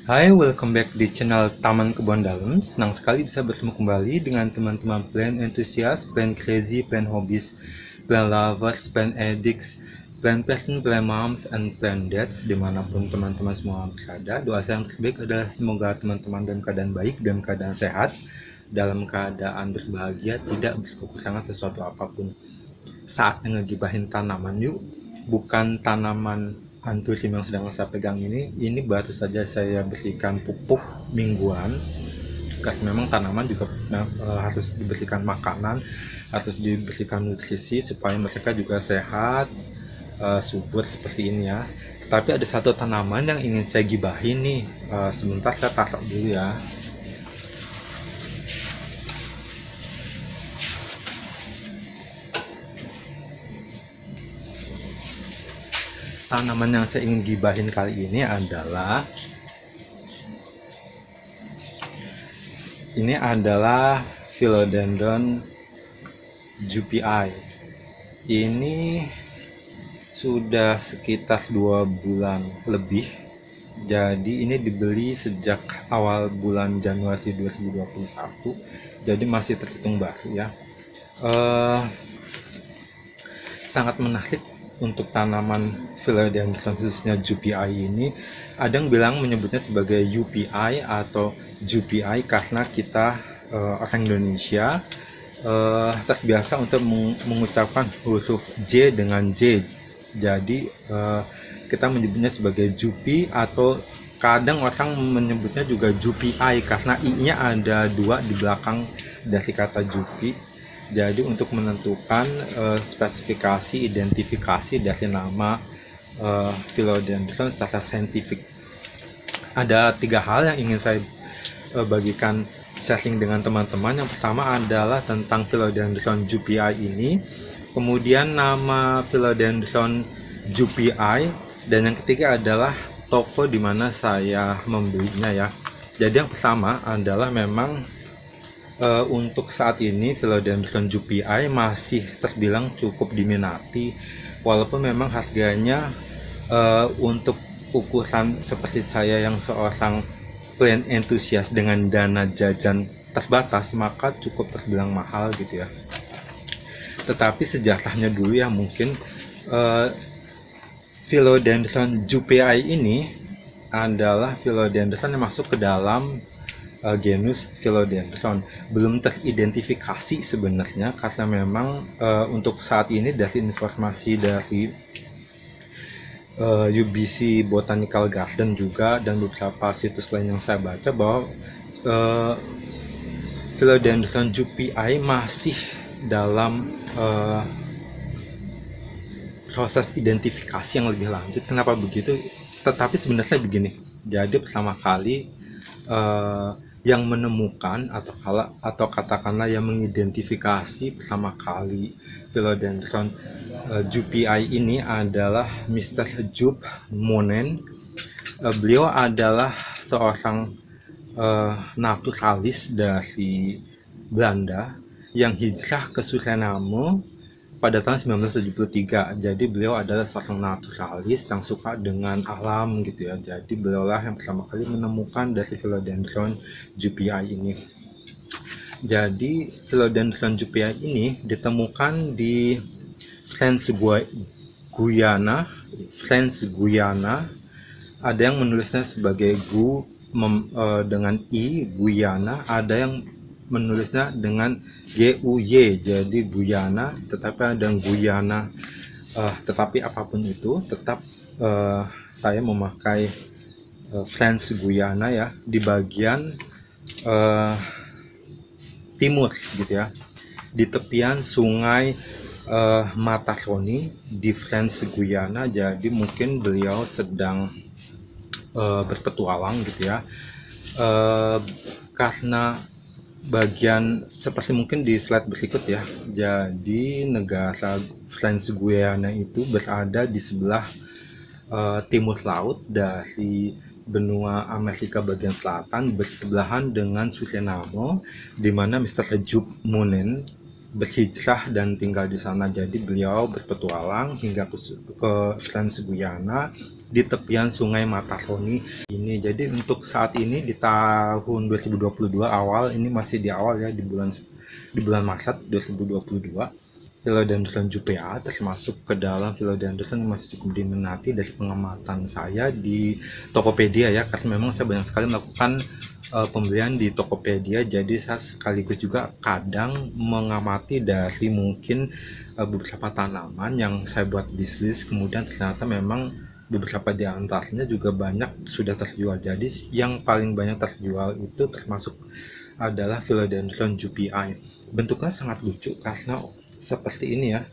Hai, welcome back di channel Taman Kebun Dalem. Senang sekali bisa bertemu kembali dengan teman-teman plant enthusiast, plant crazy, plant hobbies, plant lovers, plant addicts, plant parents, plant moms, and plant dads dimanapun teman-teman semua berada. Doa saya yang terbaik adalah semoga teman-teman dalam keadaan baik, dalam keadaan sehat, dalam keadaan berbahagia, tidak berkekurangan sesuatu apapun. Saatnya ngegibahin tanaman yuk, bukan tanaman anturim yang sedang saya pegang ini baru saja saya berikan pupuk mingguan, karena memang tanaman juga harus diberikan makanan, harus diberikan nutrisi supaya mereka juga sehat, subur seperti ini ya. Tetapi ada satu tanaman yang ingin saya gibahin nih, sebentar saya taruh dulu ya. Tanaman yang saya ingin gibahin kali ini adalah Philodendron Juppei. Ini sudah sekitar 2 bulan lebih. Jadi ini dibeli sejak awal bulan Januari 2021. Jadi masih terhitung baru ya. Sangat menarik untuk tanaman Philodendron khususnya Juppei ini. Ada yang bilang menyebutnya sebagai UPI atau Juppei karena kita orang Indonesia terbiasa untuk mengucapkan huruf J dengan J. Jadi kita menyebutnya sebagai Juppei, atau kadang orang menyebutnya juga Juppei karena I-nya ada 2 di belakang dari kata Juppei. Jadi untuk menentukan spesifikasi, identifikasi dari nama Philodendron secara saintifik, ada 3 hal yang ingin saya bagikan sharing dengan teman-teman. Yang pertama adalah tentang Philodendron Juppei ini, kemudian nama Philodendron Juppei, dan yang ketiga adalah toko di mana saya membelinya ya. Jadi yang pertama adalah memang untuk saat ini Philodendron Juppei masih terbilang cukup diminati, walaupun memang harganya untuk ukuran seperti saya yang seorang plant enthusiast dengan dana jajan terbatas, maka cukup terbilang mahal gitu ya. Tetapi sejarahnya dulu ya, mungkin Philodendron Juppei ini adalah Philodendron yang masuk ke dalam genus Philodendron. Belum teridentifikasi sebenarnya, karena memang untuk saat ini dari informasi dari UBC Botanical Garden juga dan beberapa situs lain yang saya baca, bahwa Philodendron Juppei masih dalam proses identifikasi yang lebih lanjut. Kenapa begitu? Tetapi sebenarnya begini. Jadi pertama kali yang menemukan atau katakanlah yang mengidentifikasi pertama kali Philodendron Juppei ini adalah Mr. Joop Monen. Beliau adalah seorang naturalis dari Belanda yang hijrah ke Suriname pada tahun 1973. Jadi beliau adalah seorang naturalis yang suka dengan alam gitu ya. Jadi beliaulah yang pertama kali menemukan dari Philodendron Juppei ini. Jadi Philodendron Juppei ini ditemukan di France Guyana. Ada yang menulisnya sebagai dengan I, Guyana. Ada yang menulisnya dengan GUY, jadi Guyana, tetapi ada yang Guyana. Tetapi apapun itu, tetap saya memakai France Guyana ya, di bagian timur gitu ya, di tepian sungai Mataroni di France Guyana. Jadi mungkin beliau sedang berpetualang gitu ya, karena bagian seperti mungkin di slide berikut ya. Jadi negara France Guyana itu berada di sebelah timur laut dari benua Amerika bagian selatan, bersebelahan dengan Suriname, di mana Mr. Joop Monen berhijrah dan tinggal di sana. Jadi beliau berpetualang hingga ke France Guyana di tepian Sungai Mataroni ini. Jadi untuk saat ini di tahun 2022 awal, ini masih di awal ya, di bulan Maret 2022, Philodendron jupea termasuk ke dalam philodendron yang masih cukup diminati dari pengamatan saya di Tokopedia ya, karena memang saya banyak sekali melakukan pembelian di Tokopedia, jadi saya sekaligus juga kadang mengamati dari mungkin beberapa tanaman yang saya buat bisnis, kemudian ternyata memang beberapa di antaranya juga banyak sudah terjual. Jadi yang paling banyak terjual itu termasuk adalah Philodendron jupea. Bentuknya sangat lucu karena seperti ini ya,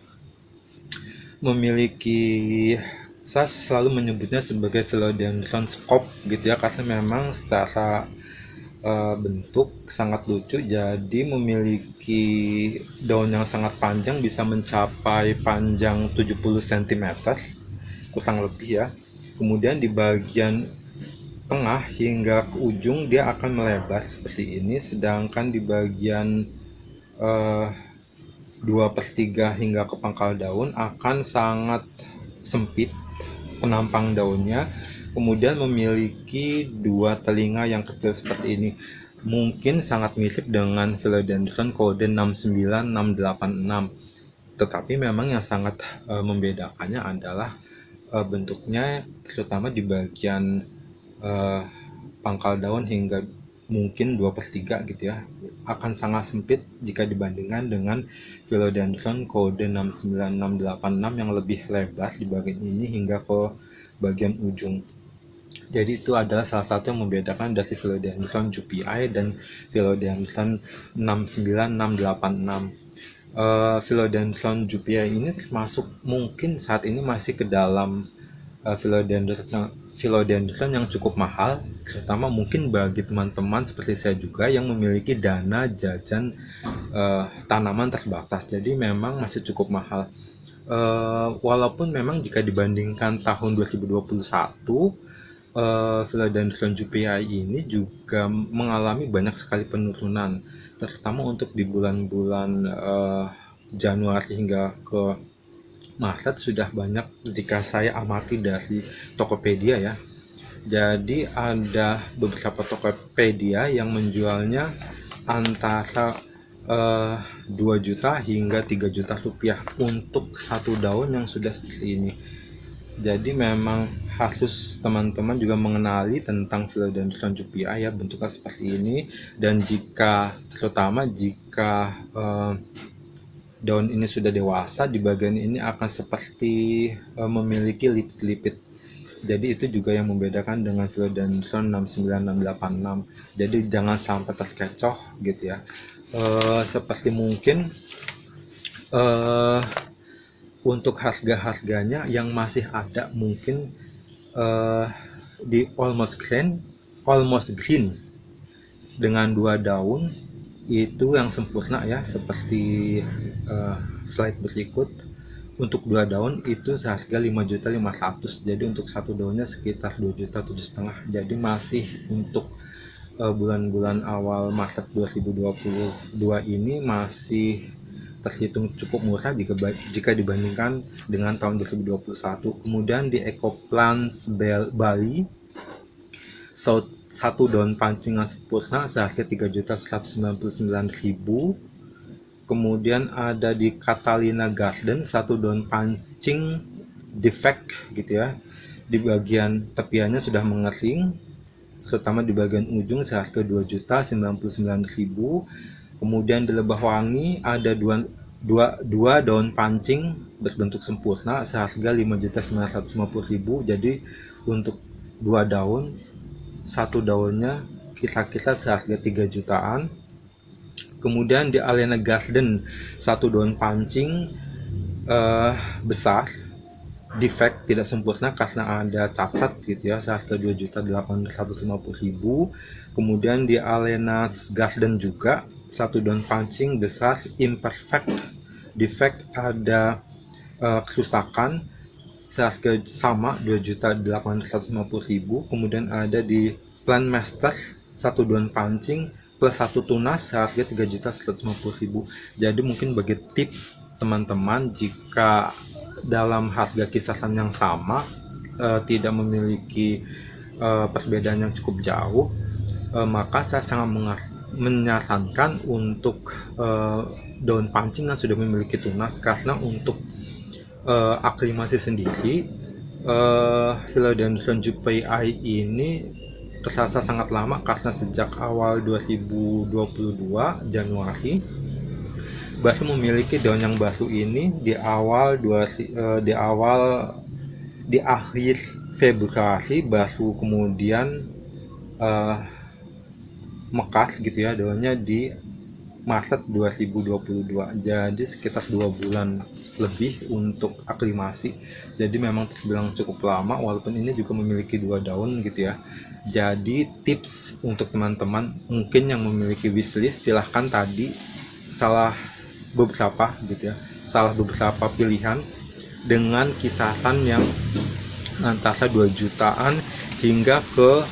memiliki, saya selalu menyebutnya sebagai Philodendron scope gitu ya, karena memang secara bentuk sangat lucu. Jadi memiliki daun yang sangat panjang, bisa mencapai panjang 70 cm kurang lebih ya. Kemudian di bagian tengah hingga ke ujung dia akan melebar seperti ini, sedangkan di bagian 2/3 hingga ke pangkal daun akan sangat sempit penampang daunnya, kemudian memiliki 2 telinga yang kecil seperti ini. Mungkin sangat mirip dengan Philodendron kode 69686, tetapi memang yang sangat membedakannya adalah bentuknya, terutama di bagian pangkal daun hingga mungkin 2/3 gitu ya, akan sangat sempit jika dibandingkan dengan Philodendron kode 69686 yang lebih lebar di bagian ini hingga ke bagian ujung. Jadi itu adalah salah satu yang membedakan dari Philodendron jupea dan Philodendron 69686. Philodendron jupea ini termasuk mungkin saat ini masih ke dalam philodendron yang cukup mahal, terutama mungkin bagi teman-teman seperti saya juga yang memiliki dana jajan tanaman terbatas. Jadi memang masih cukup mahal. Walaupun memang jika dibandingkan tahun 2021, Philodendron jupea ini juga mengalami banyak sekali penurunan, terutama untuk di bulan-bulan Januari hingga ke Maret sudah banyak jika saya amati dari Tokopedia ya. Jadi ada beberapa Tokopedia yang menjualnya antara 2 juta hingga 3 juta rupiah untuk satu daun yang sudah seperti ini. Jadi memang harus teman-teman juga mengenali tentang Philodendron jupea ya, bentuknya seperti ini. Dan terutama jika daun ini sudah dewasa, di bagian ini akan seperti memiliki lipit-lipit. Jadi itu juga yang membedakan dengan Philodendron 69686. Jadi jangan sampai terkecoh gitu ya. Seperti mungkin untuk harga-harganya yang masih ada mungkin di almost green dengan 2 daun itu yang sempurna ya, seperti slide berikut. Untuk 2 daun itu seharga 5.500.000. Jadi untuk satu daunnya sekitar 2.750.000. Jadi masih untuk bulan-bulan awal Maret 2022 ini masih terhitung cukup murah jika dibandingkan dengan tahun 2021. Kemudian di Ecoplants Bali, satu daun pancing yang sempurna seharga 3.199.000. Kemudian ada di Catalina Garden, satu daun pancing defect gitu ya, di bagian tepiannya sudah mengering, terutama di bagian ujung, seharga 2.099.000. Kemudian di Lebah Wangi ada dua daun pancing berbentuk sempurna seharga 5.950.000. Jadi untuk 2 daun, satu daunnya kira-kira seharga 3 jutaan. Kemudian di Alena Garden, satu daun pancing besar defect, tidak sempurna karena ada cacat gitu ya, seharga 2.850.000. Kemudian di Alena Garden juga satu daun pancing besar imperfect defect, ada kerusakan, seharga sama 2.850.000. Kemudian ada di Plant Master, satu daun pancing plus satu tunas seharga 3.150.000. Jadi mungkin bagi tip teman-teman, jika dalam harga kisaran yang sama tidak memiliki perbedaan yang cukup jauh, maka saya sangat menyarankan untuk daun pancing yang sudah memiliki tunas, karena untuk aklimasi sendiri Philodendron jupei ini terasa sangat lama, karena sejak awal 2022 Januari baru memiliki daun yang baru ini di akhir Februari baru kemudian mekar gitu ya daunnya di Maret 2022. Jadi sekitar 2 bulan lebih untuk aklimasi. Jadi memang terbilang cukup lama, walaupun ini juga memiliki 2 daun gitu ya. Jadi tips untuk teman-teman mungkin yang memiliki wishlist, silahkan tadi salah beberapa pilihan dengan kisaran yang antara 2 jutaan hingga ke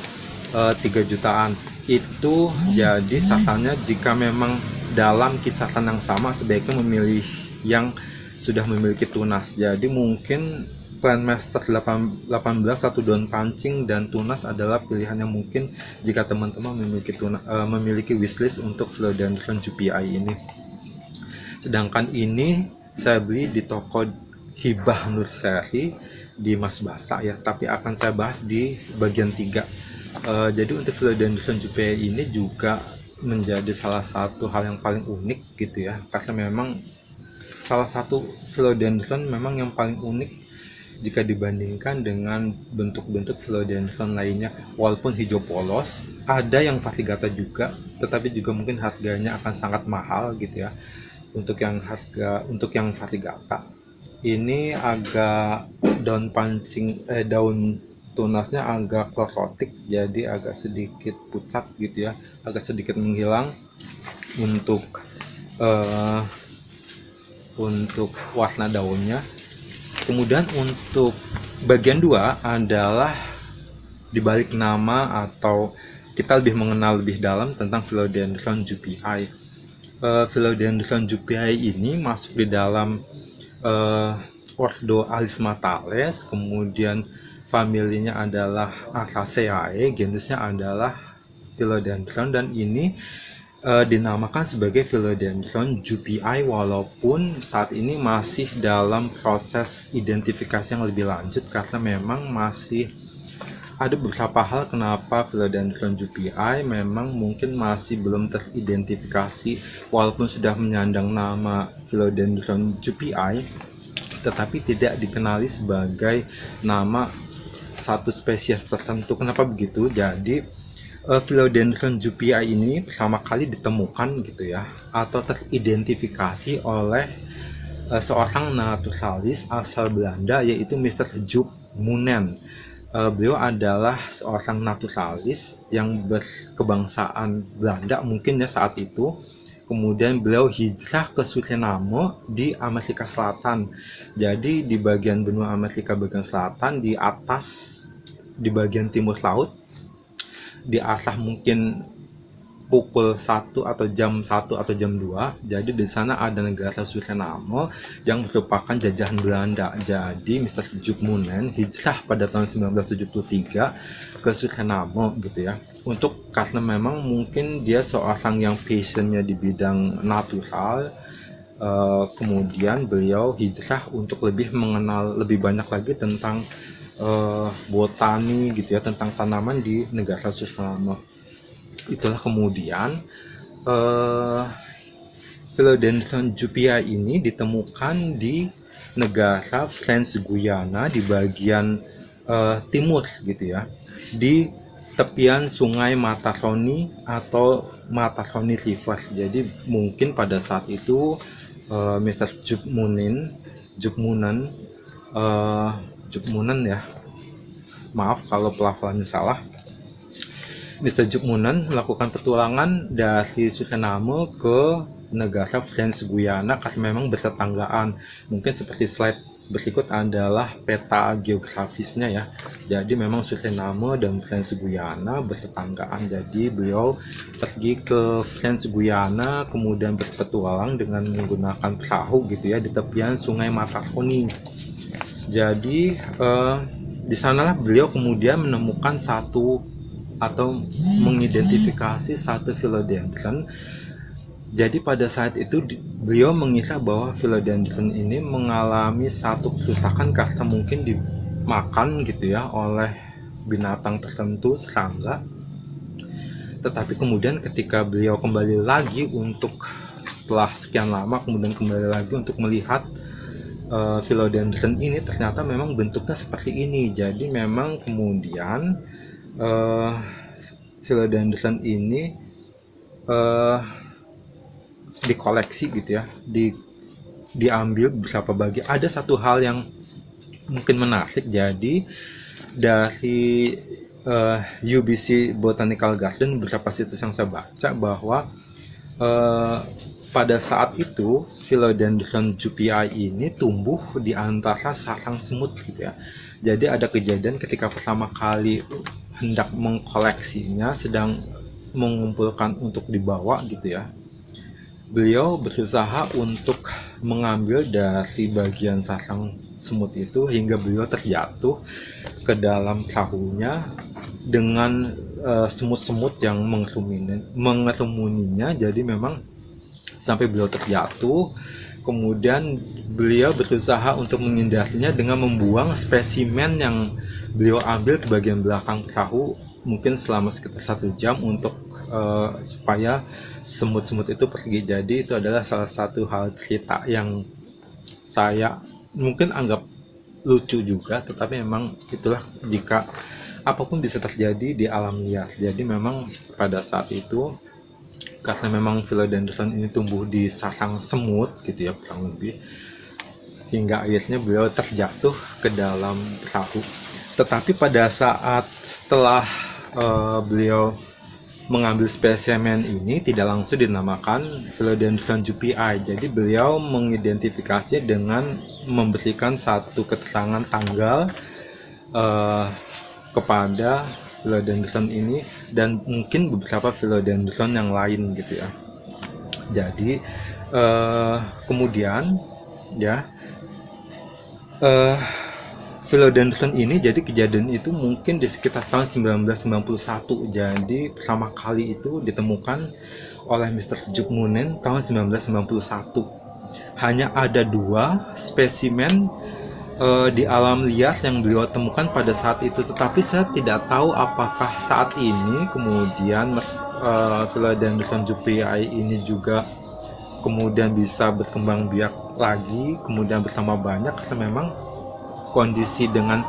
3 jutaan. Itu jadi sarannya, jika memang dalam kisaran yang sama sebaiknya memilih yang sudah memiliki tunas. Jadi mungkin Plantmaster 18 satu daun pancing dan tunas adalah pilihan yang mungkin jika teman-teman memiliki wishlist untuk Philodendron jupei ini. Sedangkan ini saya beli di toko Hibah Nurseri di Mas Basa ya, tapi akan saya bahas di bagian 3. Jadi untuk Philodendron jupei ini juga menjadi salah satu hal yang paling unik gitu ya, karena memang salah satu Philodendron memang yang paling unik jika dibandingkan dengan bentuk-bentuk Philodendron lainnya. Walaupun hijau polos, ada yang variegata juga, tetapi juga mungkin harganya akan sangat mahal gitu ya. Untuk yang variegata ini agak daun tunasnya agak klorotik, jadi agak sedikit pucat gitu ya, agak sedikit menghilang untuk warna daunnya. Kemudian untuk bagian 2 adalah dibalik nama, atau kita lebih mengenal lebih dalam tentang Philodendron jupei. Philodendron jupei ini masuk di dalam ordo Alismatales, kemudian familinya adalah Acaceae, genusnya adalah Philodendron, dan ini dinamakan sebagai Philodendron jupei, walaupun saat ini masih dalam proses identifikasi yang lebih lanjut, karena memang masih ada beberapa hal kenapa Philodendron jupei memang mungkin masih belum teridentifikasi, walaupun sudah menyandang nama Philodendron jupei, tetapi tidak dikenali sebagai nama satu spesies tertentu. Kenapa begitu? Jadi Philodendron jupei ini pertama kali ditemukan gitu ya, atau teridentifikasi oleh seorang naturalis asal Belanda, yaitu Mr. Joop Munen. Beliau adalah seorang naturalis yang berkebangsaan Belanda mungkin ya saat itu. Kemudian beliau hijrah ke Suriname di Amerika Selatan. Jadi di bagian benua Amerika bagian selatan, di atas, di bagian timur laut, di arah mungkin pukul 1 atau jam 1 atau jam 2. Jadi di sana ada negara Suriname yang merupakan jajahan Belanda. Jadi Mr. Joop Munen hijrah pada tahun 1973 ke Suriname gitu ya. Karena memang mungkin dia seorang yang passionnya di bidang natural, kemudian beliau hijrah untuk lebih mengenal lebih banyak lagi tentang botani gitu ya, tentang tanaman di negara Suriname. Itulah kemudian Philodendron jupei ini ditemukan di negara French Guiana di bagian timur gitu ya, di tepian sungai Mataroni atau Mataroni River. Jadi mungkin pada saat itu Mr. Joop Munen ya, maaf kalau pelafalannya salah. Mr. Joop Munen melakukan petualangan dari Suriname ke negara French Guiana karena memang bertetanggaan. Mungkin seperti slide berikut adalah peta geografisnya ya. Jadi memang Suriname dan French Guiana bertetanggaan. Jadi beliau pergi ke French Guiana, kemudian berpetualang dengan menggunakan perahu gitu ya di tepian sungai Mataroni. Jadi di sanalah beliau kemudian menemukan satu atau mengidentifikasi satu philodendron. Jadi pada saat itu beliau mengira bahwa philodendron ini mengalami satu kerusakan karena mungkin dimakan gitu ya oleh binatang tertentu, serangga. Tetapi kemudian ketika beliau kembali lagi setelah sekian lama kemudian kembali lagi untuk melihat philodendron ini, ternyata memang bentuknya seperti ini. Jadi memang kemudian philodendron ini dikoleksi gitu ya, diambil beberapa bagi. Ada satu hal yang mungkin menarik, jadi dari UBC Botanical Garden, beberapa situs yang saya baca bahwa pada saat itu philodendron jupii ini tumbuh di antara sarang semut gitu ya. Jadi ada kejadian ketika pertama kali hendak mengkoleksinya, sedang mengumpulkan untuk dibawa gitu ya, beliau berusaha untuk mengambil dari bagian sarang semut itu hingga beliau terjatuh ke dalam perahunya dengan semut-semut yang mengerumuninya. Jadi memang sampai beliau terjatuh, kemudian beliau berusaha untuk menghindarinya dengan membuang spesimen yang beliau ambil ke bagian belakang perahu, mungkin selama sekitar 1 jam untuk supaya semut-semut itu pergi. Jadi itu adalah salah satu hal cerita yang saya mungkin anggap lucu juga, tetapi memang itulah jika apapun bisa terjadi di alam liar. Jadi memang pada saat itu karena memang philodendron ini tumbuh di sarang semut gitu ya, kurang lebih, hingga akhirnya beliau terjatuh ke dalam perahu. Tetapi pada saat setelah beliau mengambil spesimen ini, tidak langsung dinamakan philodendron jupii. Jadi beliau mengidentifikasinya dengan memberikan satu keterangan tanggal kepada philodendron ini dan mungkin beberapa philodendron yang lain gitu ya. Jadi kemudian ya philodendron ini, jadi kejadian itu mungkin di sekitar tahun 1991. Jadi pertama kali itu ditemukan oleh Mr. Juk Moonen tahun 1991. Hanya ada 2 spesimen di alam liar yang beliau temukan pada saat itu, tetapi saya tidak tahu apakah saat ini kemudian philodendron jupii ini juga kemudian bisa berkembang biak lagi, kemudian bertambah banyak, karena memang kondisi dengan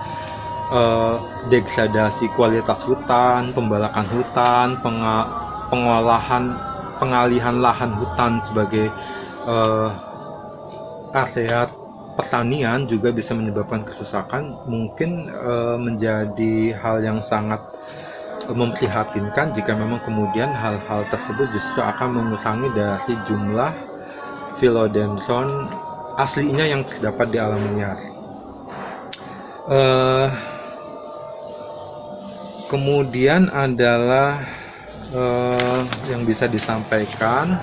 degradasi kualitas hutan, pembalakan hutan, pengalihan lahan hutan sebagai area pertanian juga bisa menyebabkan kerusakan. Mungkin menjadi hal yang sangat memprihatinkan jika memang kemudian hal-hal tersebut justru akan mengurangi dari jumlah philodendron aslinya yang terdapat di alam liar. Kemudian adalah yang bisa disampaikan,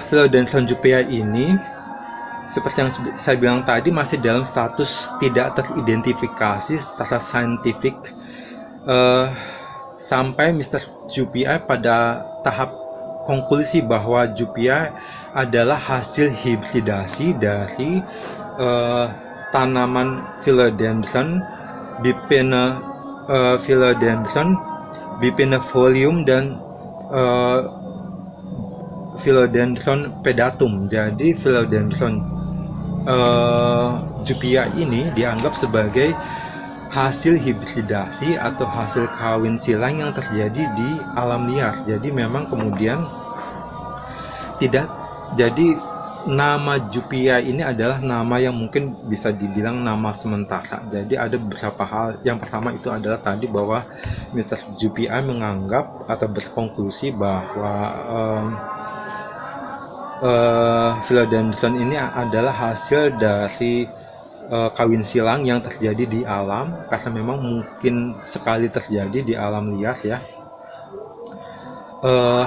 philodendron jupii ini seperti yang saya bilang tadi masih dalam status tidak teridentifikasi secara saintifik sampai Mr. Jupii pada tahap konklusi bahwa jupii adalah hasil hibridasi dari tanaman philodendron, philodendron bipinifolium dan philodendron pedatum. Jadi philodendron jupii ini dianggap sebagai hasil hibridasi atau hasil kawin silang yang terjadi di alam liar. Jadi memang kemudian tidak, jadi nama jupii ini adalah nama yang mungkin bisa dibilang nama sementara. Jadi ada beberapa hal. Yang pertama itu adalah tadi bahwa Mr. Jupii menganggap atau berkonklusi bahwa philodendron ini adalah hasil dari kawin silang yang terjadi di alam, karena memang mungkin sekali terjadi di alam liar ya.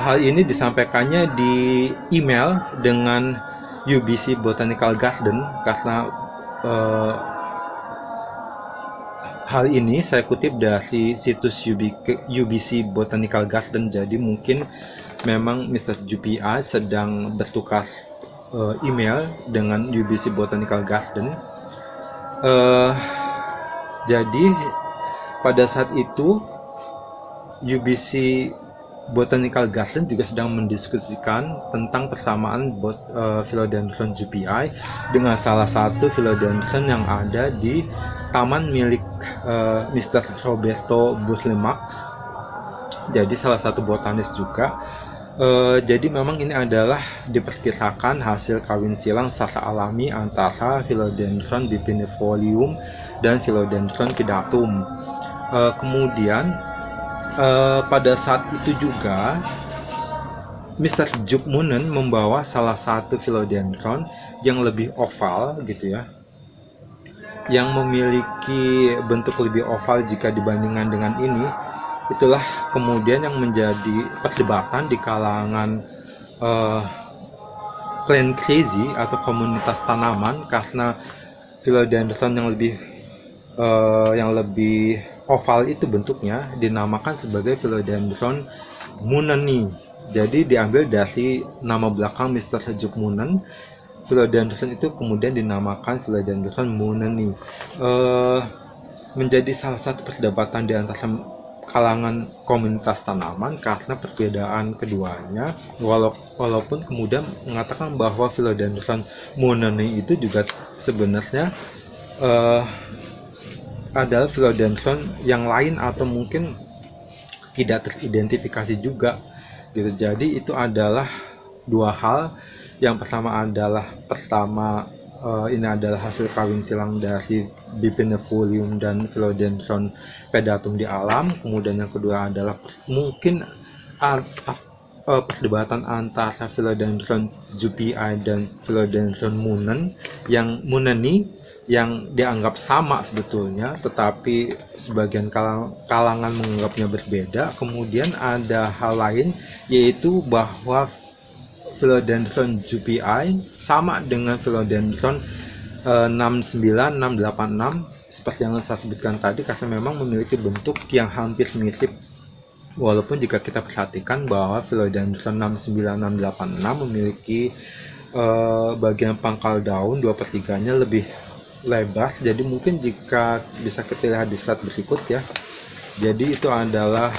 Hal ini disampaikannya di email dengan UBC Botanical Garden, karena eh, hal ini saya kutip dari situs UBC Botanical Garden, jadi mungkin memang Mr. JPI sedang bertukar email dengan UBC Botanical Garden. Jadi pada saat itu UBC Botanical Garden juga sedang mendiskusikan tentang persamaan Philodendron JPI dengan salah satu Philodendron yang ada di taman milik Mr. Roberto Burle-Marx. Jadi salah satu botanis juga. Jadi memang ini adalah diperkirakan hasil kawin silang secara alami antara Philodendron bipinifolium dan Philodendron pidatum. Kemudian pada saat itu juga Mr. Jupp Moonen membawa salah satu Philodendron yang lebih oval gitu ya, yang memiliki bentuk lebih oval jika dibandingkan dengan ini. Itulah kemudian yang menjadi perdebatan di kalangan clan crazy atau komunitas tanaman, karena Philodendron yang lebih oval itu bentuknya dinamakan sebagai Philodendron mooneni. Jadi diambil dari nama belakang Mr. Jupp Moonen. Philodendron itu kemudian dinamakan Philodendron mooneni. Menjadi salah satu perdebatan di antara kalangan komunitas tanaman karena perbedaan keduanya, walaupun kemudian mengatakan bahwa Philodendron mooneni itu juga sebenarnya adalah Philodendron yang lain atau mungkin tidak teridentifikasi juga gitu. Jadi itu adalah dua hal. Yang pertama adalah ini adalah hasil kawin silang dari bipinifolium dan Philodendron pedatum di alam. Kemudian yang kedua adalah mungkin perdebatan antara Philodendron JPI dan Philodendron mooneni yang dianggap sama sebetulnya, tetapi sebagian kalangan menganggapnya berbeda. Kemudian ada hal lain, yaitu bahwa Philodendron JPI sama dengan Philodendron 69686 seperti yang saya sebutkan tadi, karena memang memiliki bentuk yang hampir mirip. Walaupun jika kita perhatikan bahwa Philodendron 69686 memiliki bagian pangkal daun 2/3-nya lebih lebar. Jadi mungkin jika bisa kita lihat di slide berikut ya. Jadi itu adalah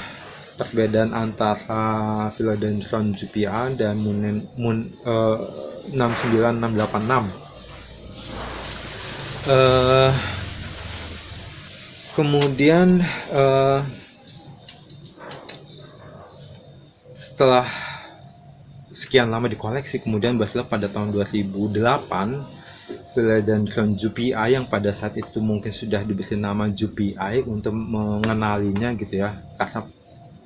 perbedaan antara Philodendron JPI dan 69686. Kemudian setelah sekian lama dikoleksi, kemudian barulah pada tahun 2008 Philodendron JPI yang pada saat itu mungkin sudah diberi nama JPI untuk mengenalinya gitu ya, karena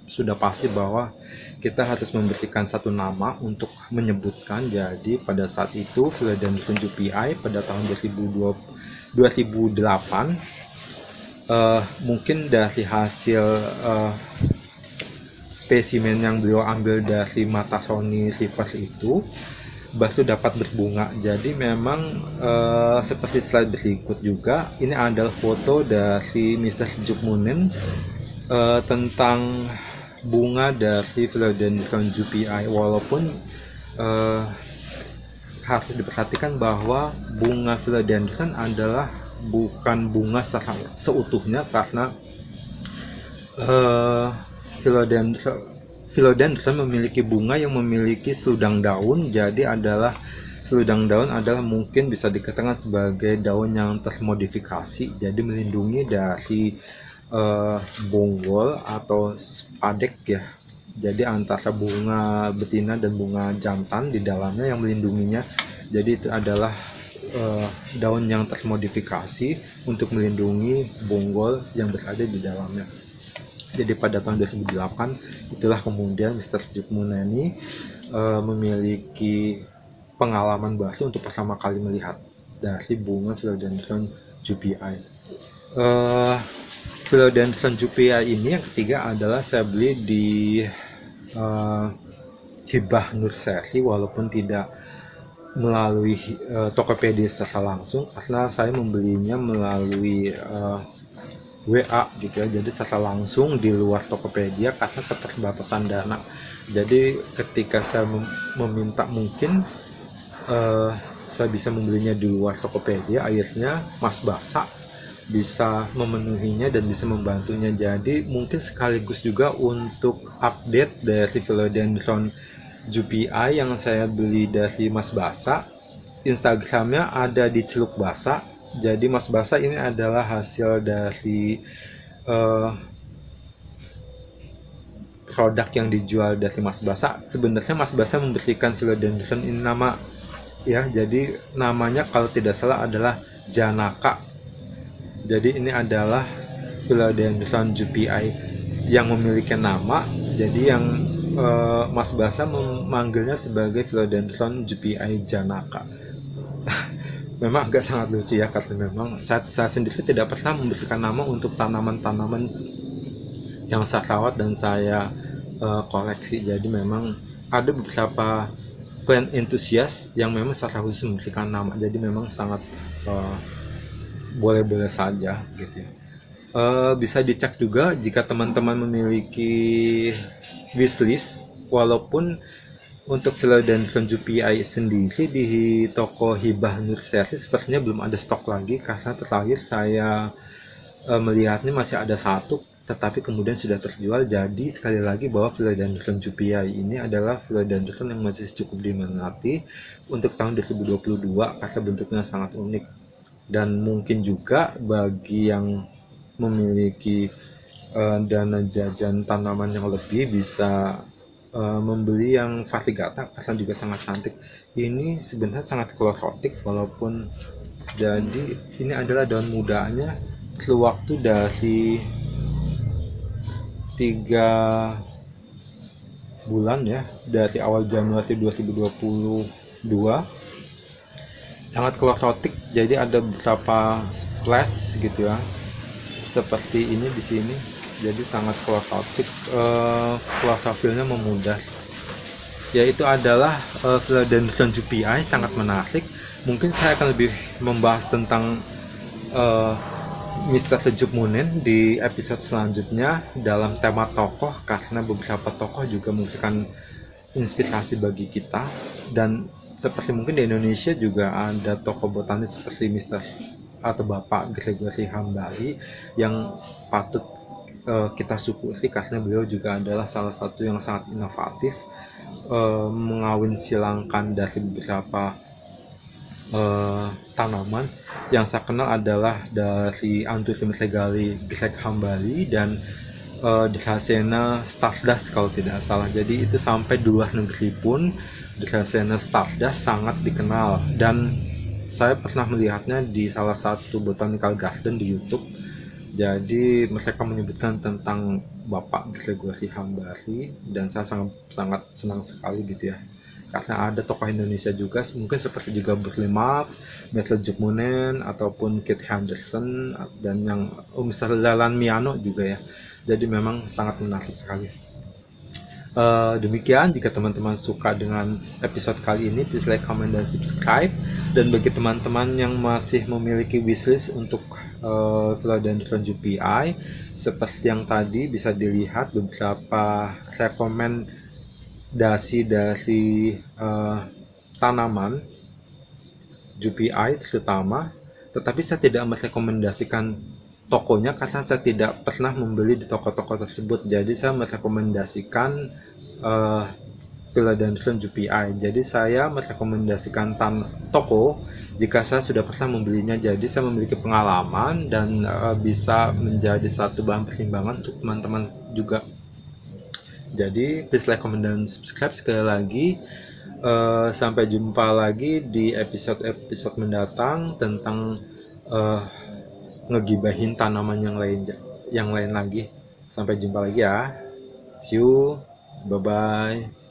sudah pasti bahwa kita harus memberikan satu nama untuk menyebutkan. Jadi pada saat itu Philodendron JPI pada tahun 2008 mungkin dari hasil spesimen yang beliau ambil dari Mataroni River itu baru dapat berbunga. Jadi memang seperti slide berikut juga, ini adalah foto dari Mr. Jupp Moonen tentang bunga dari Philodendron JPI. Walaupun harus diperhatikan bahwa bunga Philodendron adalah bukan bunga seutuhnya, karena Philodendron memiliki bunga yang memiliki seludang daun. Jadi seludang daun adalah mungkin bisa dikatakan sebagai daun yang termodifikasi, jadi melindungi dari bonggol atau spadek ya. Jadi antara bunga betina dan bunga jantan di dalamnya yang melindunginya. Jadi itu adalah daun yang termodifikasi untuk melindungi bonggol yang berada di dalamnya. Jadi pada tahun 2008 itulah kemudian Mr. Jupp Moonen memiliki pengalaman baru untuk pertama kali melihat dari bunga Philodendron JPI. Philodendron JPI ini yang ketiga adalah saya beli di Hibah Nursery, walaupun tidak melalui Tokopedia secara langsung, karena saya membelinya melalui WA gitu ya, jadi secara langsung di luar Tokopedia karena keterbatasan dana. Jadi ketika saya meminta mungkin saya bisa membelinya di luar Tokopedia, akhirnya Mas Basa bisa memenuhinya dan bisa membantunya. Jadi mungkin sekaligus juga untuk update dari Philodendron JUPI yang saya beli dari Mas Basa. Instagramnya ada di Celuk Basa. Jadi Mas Basa ini adalah hasil dari produk yang dijual dari Mas Basa. Sebenarnya Mas Basa memberikan Philodendron ini nama ya, jadi namanya kalau tidak salah adalah Janaka. Jadi ini adalah Philodendron JUPI yang memiliki nama. Jadi yang Mas Basa memanggilnya sebagai Philodendron JUPI Janaka. Memang agak sangat lucu ya, karena memang saya sendiri tidak pernah memberikan nama untuk tanaman-tanaman yang saya rawat dan saya koleksi. Jadi memang ada beberapa plant enthusiast yang memang secara khusus memberikan nama. Jadi memang sangat boleh-boleh saja gitu ya. Bisa dicek juga jika teman-teman memiliki wishlist, walaupun untuk Philodendron JUPI sendiri di toko Hibah Nursery sepertinya belum ada stok lagi, karena terakhir saya melihatnya masih ada satu, tetapi kemudian sudah terjual. Jadi sekali lagi bahwa Philodendron JUPI ini adalah Philodendron yang masih cukup diminati untuk tahun 2022 karena bentuknya sangat unik. Dan mungkin juga bagi yang memiliki dana jajan tanaman yang lebih bisa membeli yang variegata karena juga sangat cantik. Ini sebenarnya sangat klorotik, walaupun jadi ini adalah daun mudanya waktu dari 3 bulan ya, dari awal Januari 2022. Sangat klorotik, jadi ada beberapa splash gitu ya, seperti ini di sini. Jadi sangat klorotik, klorofilnya memudar. Yaitu adalah Philodendron JUPI, sangat menarik. Mungkin saya akan lebih membahas tentang Mr. Tejuk Munen di episode selanjutnya dalam tema tokoh, karena beberapa tokoh juga memberikan inspirasi bagi kita. Dan seperti mungkin di Indonesia juga ada tokoh botanis seperti Mr. atau Bapak Gregory Hambali yang patut kita syukuri, karena beliau juga adalah salah satu yang sangat inovatif, mengawin silangkan dari beberapa tanaman. Yang saya kenal adalah dari Anthurium regale Greg Hambali dan Dracena Stardust kalau tidak salah. Jadi itu sampai di luar negeri pun Dracena Stardust sangat dikenal, dan saya pernah melihatnya di salah satu botanical garden di YouTube. Jadi mereka menyebutkan tentang Bapak Gregory Hambali, dan saya sangat senang sekali gitu ya, karena ada tokoh Indonesia juga, mungkin seperti juga Burle Marx, Mr. Tejuk Munen, ataupun Kate Henderson, dan yang Mr. Leland Miano juga ya. Jadi memang sangat menarik sekali. Demikian, jika teman-teman suka dengan episode kali ini, please like, comment, dan subscribe. Dan bagi teman-teman yang masih memiliki wishlist untuk Philodendron JUPI, seperti yang tadi bisa dilihat beberapa rekomendasi dari tanaman JUPI terutama, tetapi saya tidak merekomendasikan tokonya karena saya tidak pernah membeli di toko-toko tersebut. Jadi saya merekomendasikan Philodendron JUPI. Jadi saya merekomendasikan toko jika saya sudah pernah membelinya. Jadi saya memiliki pengalaman dan bisa menjadi satu bahan pertimbangan untuk teman-teman juga. Jadi please like, comment, dan subscribe sekali lagi. Sampai jumpa lagi di episode-episode mendatang tentang ngegibahin tanaman yang lain lagi. Sampai jumpa lagi ya. See you. Bye bye.